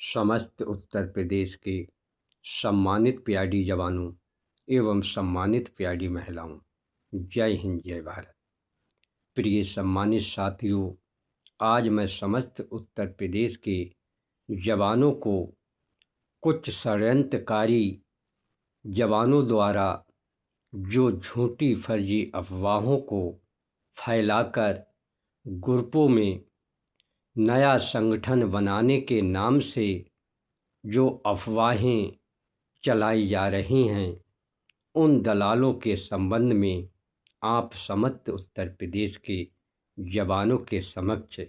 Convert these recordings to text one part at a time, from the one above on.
समस्त उत्तर प्रदेश के सम्मानित प्यारी जवानों एवं सम्मानित प्यारी महिलाओं, जय हिंद जय भारत। प्रिय सम्मानित साथियों, आज मैं समस्त उत्तर प्रदेश के जवानों को कुछ षड्यंत्रकारी जवानों द्वारा जो झूठी फर्जी अफवाहों को फैलाकर ग्रुपों में नया संगठन बनाने के नाम से जो अफवाहें चलाई जा रही हैं, उन दलालों के संबंध में आप समस्त उत्तर प्रदेश के जवानों के समक्ष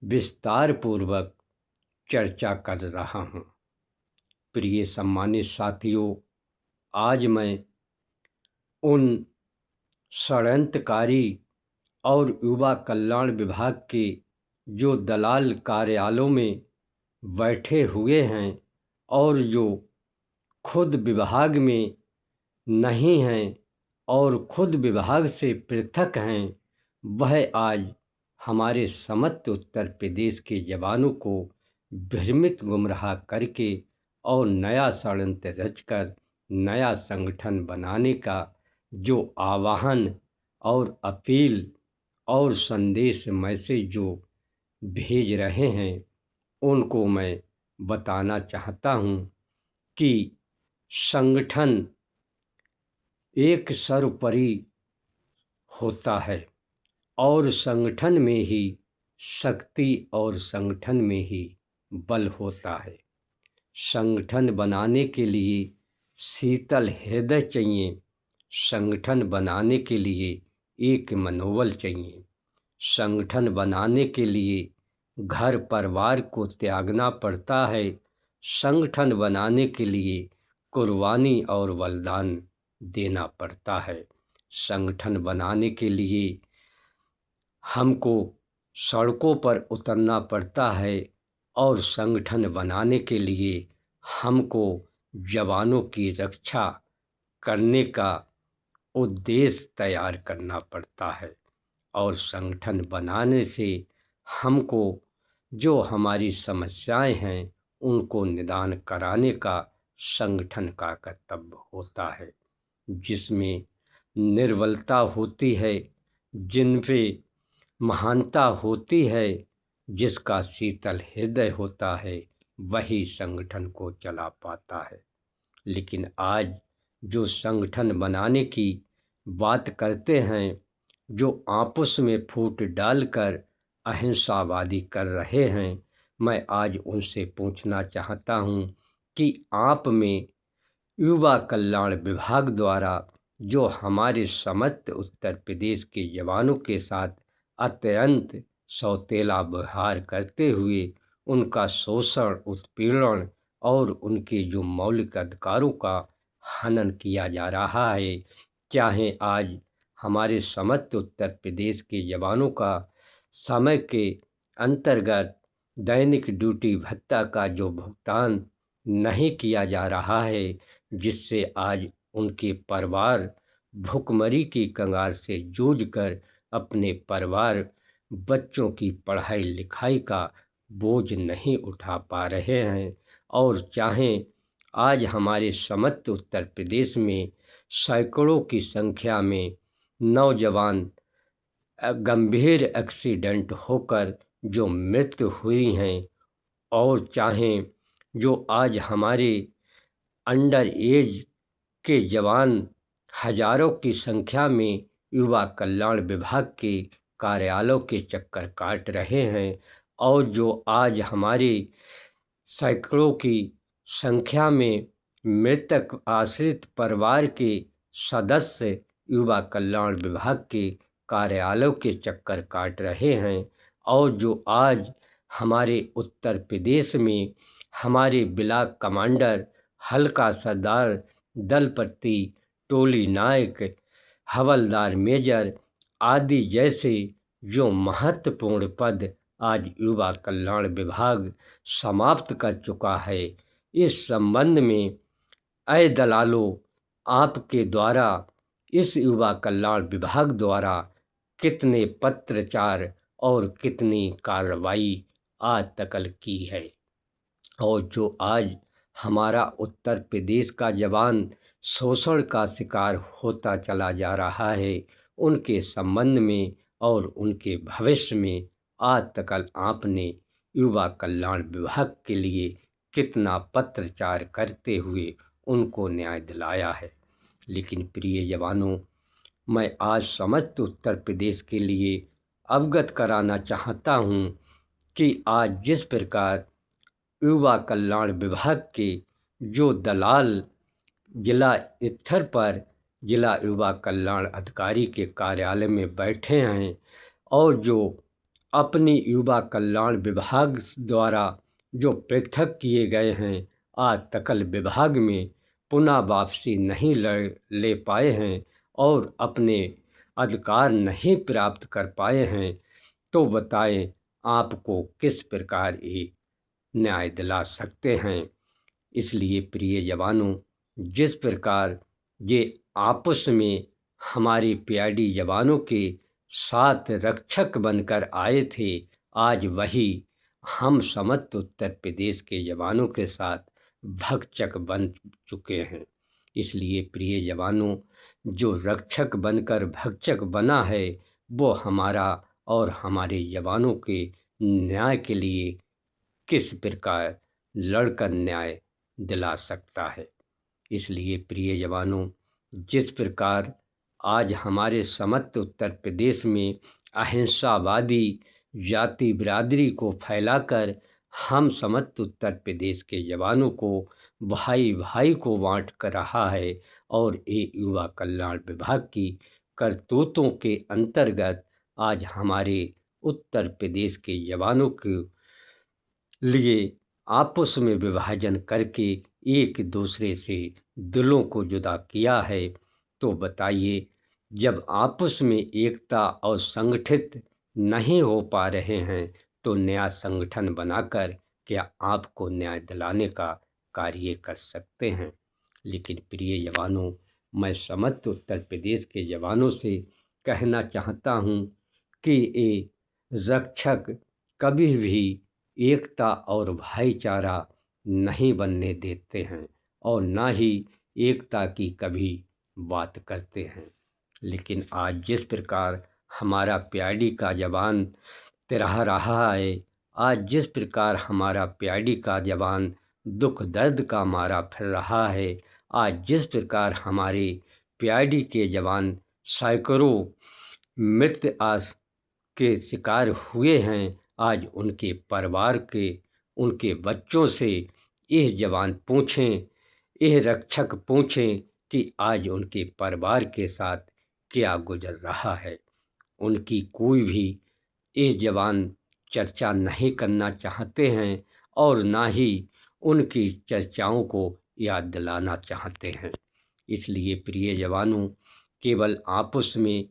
विस्तार पूर्वक चर्चा कर रहा हूं। प्रिय सम्मानित साथियों, आज मैं उन षड्यंत्रकारी और युवा कल्याण विभाग के जो दलाल कार्यालयों में बैठे हुए हैं और जो खुद विभाग में नहीं हैं और खुद विभाग से पृथक हैं, वह आज हमारे समस्त उत्तर प्रदेश के जवानों को भ्रमित गुमराह करके और नया षड्यंत्र रचकर नया संगठन बनाने का जो आह्वान और अपील और संदेश मैसेज जो भेज रहे हैं, उनको मैं बताना चाहता हूं कि संगठन एक सर्वोपरि होता है और संगठन में ही शक्ति और संगठन में ही बल होता है। संगठन बनाने के लिए शीतल हृदय चाहिए, संगठन बनाने के लिए एक मनोबल चाहिए, संगठन बनाने के लिए घर परिवार को त्यागना पड़ता है, संगठन बनाने के लिए कुर्बानी और बलिदान देना पड़ता है। संगठन बनाने के लिए हमको सड़कों पर उतरना पड़ता है और संगठन बनाने के लिए हमको जवानों की रक्षा करने का उद्देश्य तैयार करना पड़ता है और संगठन बनाने से हमको जो हमारी समस्याएं हैं, उनको निदान कराने का संगठन का कर्तव्य होता है, जिसमें निर्बलता होती है, जिन पे महानता होती है, जिसका शीतल हृदय होता है, वही संगठन को चला पाता है। लेकिन आज जो संगठन बनाने की बात करते हैं, जो आपस में फूट डालकर अहिंसावादी कर रहे हैं, मैं आज उनसे पूछना चाहता हूं कि आप में युवा कल्याण विभाग द्वारा जो हमारे समस्त उत्तर प्रदेश के जवानों के साथ अत्यंत सौतेला व्यवहार करते हुए उनका शोषण, उत्पीड़न और उनके जो मौलिक अधिकारों का हनन किया जा रहा है, चाहे आज हमारे समस्त उत्तर प्रदेश के जवानों का समय के अंतर्गत दैनिक ड्यूटी भत्ता का जो भुगतान नहीं किया जा रहा है, जिससे आज उनके परिवार भुखमरी की कगार से जूझकर अपने परिवार बच्चों की पढ़ाई लिखाई का बोझ नहीं उठा पा रहे हैं। और चाहे आज हमारे समस्त उत्तर प्रदेश में सैकड़ों की संख्या में नौजवान गंभीर एक्सीडेंट होकर जो मृत्यु हुई हैं, और चाहे जो आज हमारे अंडर एज के जवान हजारों की संख्या में युवा कल्याण विभाग के कार्यालयों के चक्कर काट रहे हैं, और जो आज हमारे सैकड़ों की संख्या में मृतक आश्रित परिवार के सदस्य युवा कल्याण विभाग के कार्यालयों के चक्कर काट रहे हैं, और जो आज हमारे उत्तर प्रदेश में हमारे ब्लॉक कमांडर, हल्का सरदार, दलपति, टोली नायक, हवलदार मेजर आदि जैसे जो महत्वपूर्ण पद आज युवा कल्याण विभाग समाप्त कर चुका है, इस संबंध में अय दलालों, आपके द्वारा इस युवा कल्याण विभाग द्वारा कितने पत्रचार और कितनी कार्रवाई आज तक की है। और जो आज हमारा उत्तर प्रदेश का जवान शोषण का शिकार होता चला जा रहा है, उनके संबंध में और उनके भविष्य में आज तक आपने युवा कल्याण विभाग के लिए कितना पत्रचार करते हुए उनको न्याय दिलाया है। लेकिन प्रिय जवानों, मैं आज समस्त उत्तर प्रदेश के लिए अवगत कराना चाहता हूँ कि आज जिस प्रकार युवा कल्याण विभाग के जो दलाल जिला स्तर पर जिला युवा कल्याण अधिकारी के कार्यालय में बैठे हैं और जो अपनी युवा कल्याण विभाग द्वारा जो पृथक किए गए हैं, आज तकल विभाग में पुनः वापसी नहीं ले पाए हैं और अपने अधिकार नहीं प्राप्त कर पाए हैं, तो बताएं आपको किस प्रकार ये न्याय दिला सकते हैं। इसलिए प्रिय जवानों, जिस प्रकार ये आपस में हमारे प्यारी जवानों के साथ रक्षक बनकर आए थे, आज वही हम समस्त उत्तर प्रदेश के जवानों के साथ भक्षक बन चुके हैं। इसलिए प्रिय जवानों, जो रक्षक बनकर भक्षक बना है, वो हमारा और हमारे जवानों के न्याय के लिए किस प्रकार लड़कर न्याय दिला सकता है। इसलिए प्रिय जवानों, जिस प्रकार आज हमारे समस्त उत्तर प्रदेश में अहिंसावादी जाति बिरादरी को फैलाकर हम समस्त उत्तर प्रदेश के जवानों को भाई भाई को बांट कर रहा है और ये युवा कल्याण विभाग की करतूतों के अंतर्गत आज हमारे उत्तर प्रदेश के जवानों के लिए आपस में विभाजन करके एक दूसरे से दिलों को जुदा किया है। तो बताइए, जब आपस में एकता और संगठित नहीं हो पा रहे हैं, तो नया संगठन बनाकर क्या आपको न्याय दिलाने का कार्य कर सकते हैं। लेकिन प्रिय जवानों, मैं समस्त उत्तर प्रदेश के जवानों से कहना चाहता हूँ कि ये रक्षक कभी भी एकता और भाईचारा नहीं बनने देते हैं और ना ही एकता की कभी बात करते हैं। लेकिन आज जिस प्रकार हमारा प्यारी का जवान तिरह रहा है, आज जिस प्रकार हमारा प्यारी का जवान दुख दर्द का मारा फिर रहा है, आज जिस प्रकार हमारे प्यारी के जवान सैकड़ों मृत्यु आस के शिकार हुए हैं, आज उनके परिवार के उनके बच्चों से यह जवान पूछें, यह रक्षक पूछें कि आज उनके परिवार के साथ क्या गुजर रहा है। उनकी कोई भी ये जवान चर्चा नहीं करना चाहते हैं और ना ही उनकी चर्चाओं को याद दिलाना चाहते हैं। इसलिए प्रिय जवानों, केवल आपस में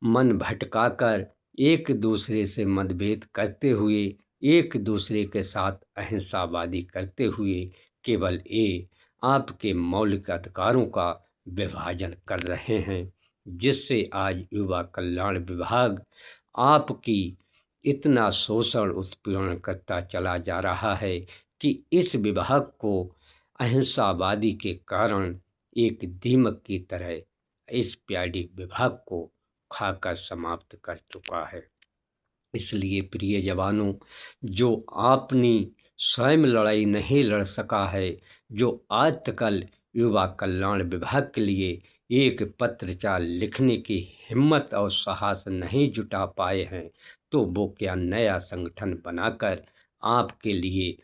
मन भटकाकर एक दूसरे से मतभेद करते हुए, एक दूसरे के साथ अहिंसावादी करते हुए केवल ये आपके मौलिक अधिकारों का विभाजन कर रहे हैं, जिससे आज युवा कल्याण विभाग आपकी इतना शोषण उत्पीड़न करता चला जा रहा है कि इस विभाग को अहिंसावादी के कारण एक दीमक की तरह इस प्यारी विभाग को खाकर समाप्त कर चुका है। इसलिए प्रिय जवानों, जो आपने स्वयं लड़ाई नहीं लड़ सका है, जो आज तक युवा कल्याण विभाग के लिए एक पत्रचार लिखने की हिम्मत और साहस नहीं जुटा पाए हैं, तो वो क्या नया संगठन बनाकर आपके लिए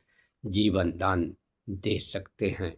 जीवन दान दे सकते हैं।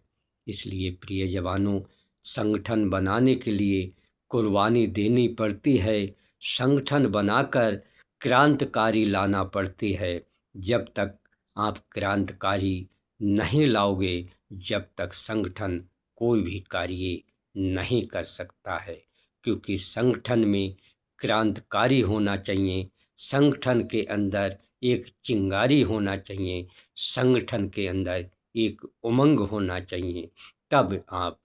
इसलिए प्रिय जवानों, संगठन बनाने के लिए कुर्बानी देनी पड़ती है, संगठन बनाकर क्रांतिकारी लाना पड़ती है। जब तक आप क्रांतिकारी नहीं लाओगे, जब तक संगठन कोई भी कार्य नहीं कर सकता है, क्योंकि संगठन में क्रांतिकारी होना चाहिए, संगठन के अंदर एक चिंगारी होना चाहिए, संगठन के अंदर एक उमंग होना चाहिए, तब आप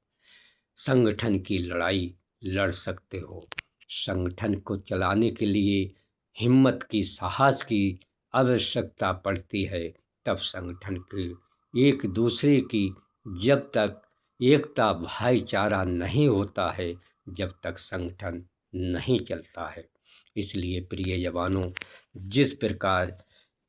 संगठन की लड़ाई लड़ सकते हो। संगठन को चलाने के लिए हिम्मत की, साहस की आवश्यकता पड़ती है, तब संगठन की एक दूसरे की जब तक एकता भाईचारा नहीं होता है, जब तक संगठन नहीं चलता है। इसलिए प्रिय जवानों, जिस प्रकार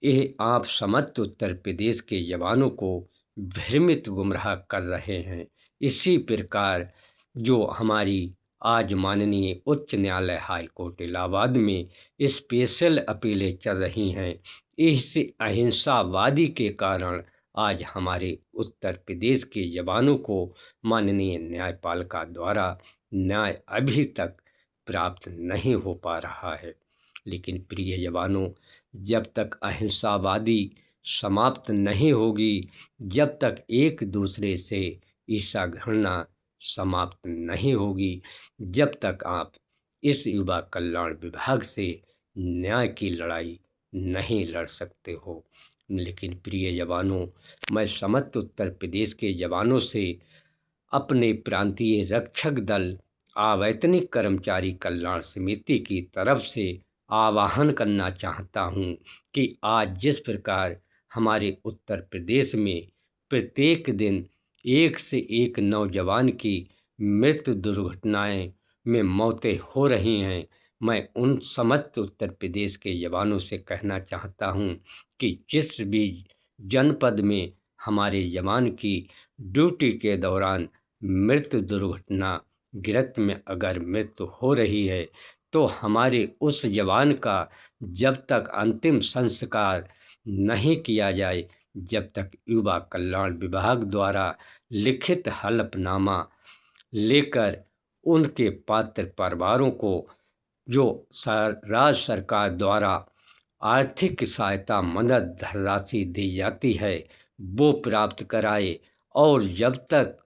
ये आप समस्त उत्तर प्रदेश के जवानों को भ्रमित गुमराह कर रहे हैं, इसी प्रकार जो हमारी आज माननीय उच्च न्यायालय हाई कोर्ट इलाहाबाद में स्पेशल अपीलें चल रही हैं, इस अहिंसावादी के कारण आज हमारे उत्तर प्रदेश के जवानों को माननीय न्यायपालिका द्वारा न्याय अभी तक प्राप्त नहीं हो पा रहा है। लेकिन प्रिय जवानों, जब तक अहिंसावादी समाप्त नहीं होगी, जब तक एक दूसरे से ईर्ष्या घृणा समाप्त नहीं होगी, जब तक आप इस युवा कल्याण विभाग से न्याय की लड़ाई नहीं लड़ सकते हो। लेकिन प्रिय जवानों, मैं समस्त उत्तर प्रदेश के जवानों से अपने प्रांतीय रक्षक दल अवैतनिक कर्मचारी कल्याण समिति की तरफ से आह्वान करना चाहता हूं कि आज जिस प्रकार हमारे उत्तर प्रदेश में प्रत्येक दिन एक से एक नौजवान की मृत्यु दुर्घटनाएं में मौतें हो रही हैं, मैं उन समस्त उत्तर प्रदेश के जवानों से कहना चाहता हूं कि जिस भी जनपद में हमारे जवान की ड्यूटी के दौरान मृत्यु दुर्घटना गिरफ्त में अगर मृत्यु हो रही है, तो हमारे उस जवान का जब तक अंतिम संस्कार नहीं किया जाए, जब तक युवा कल्याण विभाग द्वारा लिखित हलफनामा लेकर उनके पात्र परिवारों को जो राज्य सरकार द्वारा आर्थिक सहायता मदद धनराशि दी जाती है, वो प्राप्त कराए। और जब तक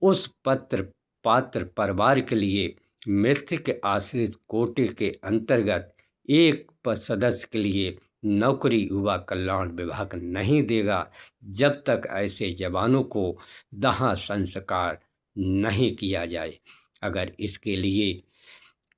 उस पात्र परिवार के लिए मृतक आश्रित कोटे के अंतर्गत एक सदस्य के लिए नौकरी युवा कल्याण विभाग नहीं देगा, जब तक ऐसे जवानों को दाह संस्कार नहीं किया जाए। अगर इसके लिए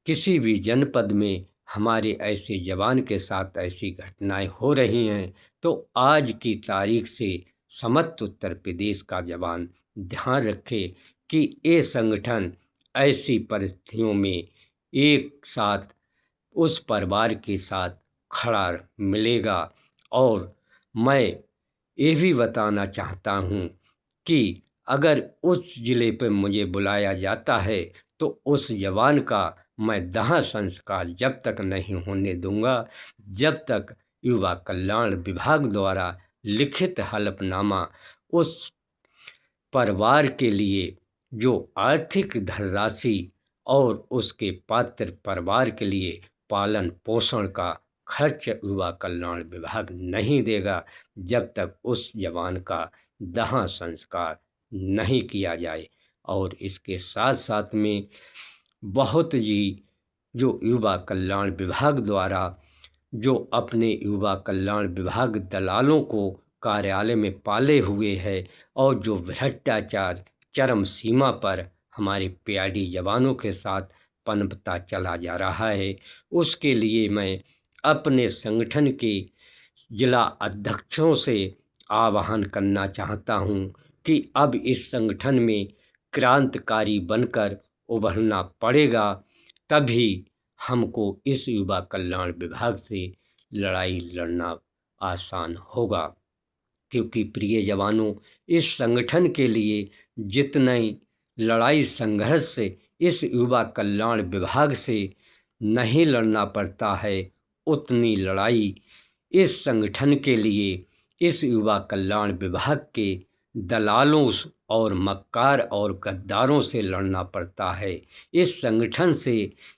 किसी भी जनपद में हमारे ऐसे जवान के साथ ऐसी घटनाएं हो रही हैं, तो आज की तारीख से समस्त उत्तर प्रदेश का जवान ध्यान रखे कि ये संगठन ऐसी परिस्थितियों में एक साथ उस परिवार के साथ खड़ा मिलेगा। और मैं ये भी बताना चाहता हूँ कि अगर उस ज़िले पर मुझे बुलाया जाता है, तो उस जवान का मैं दाह संस्कार जब तक नहीं होने दूंगा, जब तक युवा कल्याण विभाग द्वारा लिखित हलफनामा उस परिवार के लिए जो आर्थिक धनराशि और उसके पात्र परिवार के लिए पालन पोषण का खर्च युवा कल्याण विभाग नहीं देगा, जब तक उस जवान का दाह संस्कार नहीं किया जाए। और इसके साथ साथ में बहुत ही जो युवा कल्याण विभाग द्वारा जो अपने युवा कल्याण विभाग दलालों को कार्यालय में पाले हुए है और जो भ्रष्टाचार चरम सीमा पर हमारे पीआरडी जवानों के साथ पनपता चला जा रहा है, उसके लिए मैं अपने संगठन के जिला अध्यक्षों से आह्वान करना चाहता हूं कि अब इस संगठन में क्रांतिकारी बनकर उभरना पड़ेगा, तभी हमको इस युवा कल्याण विभाग से लड़ाई लड़ना आसान होगा। क्योंकि प्रिय जवानों, इस संगठन के लिए जितनी लड़ाई संघर्ष से इस युवा कल्याण विभाग से नहीं लड़ना पड़ता है, उतनी लड़ाई इस संगठन के लिए इस युवा कल्याण विभाग के दलालों और मक्कार और गद्दारों से लड़ना पड़ता है। इस संगठन से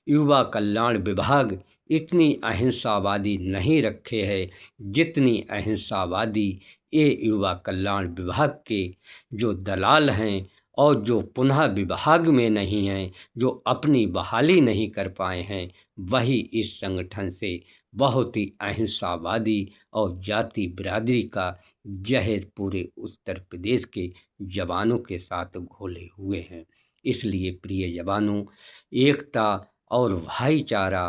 युवा कल्याण विभाग इतनी अहिंसावादी नहीं रखे है जितनी अहिंसावादी ये युवा कल्याण विभाग के जो दलाल हैं और जो पुनः विभाग में नहीं हैं, जो अपनी बहाली नहीं कर पाए हैं, वही इस संगठन से बहुत ही अहिंसावादी और जाति बिरादरी का जहर पूरे उत्तर प्रदेश के जवानों के साथ घोले हुए हैं। इसलिए प्रिय जवानों, एकता और भाईचारा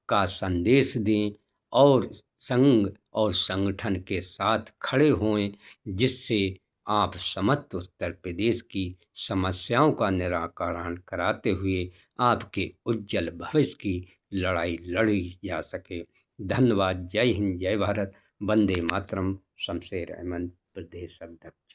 का संदेश दें और संघ और संगठन के साथ खड़े होएं, जिससे आप समस्त उत्तर प्रदेश की समस्याओं का निराकरण कराते हुए आपके उज्जवल भविष्य की लड़ाई लड़ी जा सके। धन्यवाद। जय हिंद, जय भारत, वंदे मातरम। शमशेर अहमद, प्रदेश अध्यक्ष।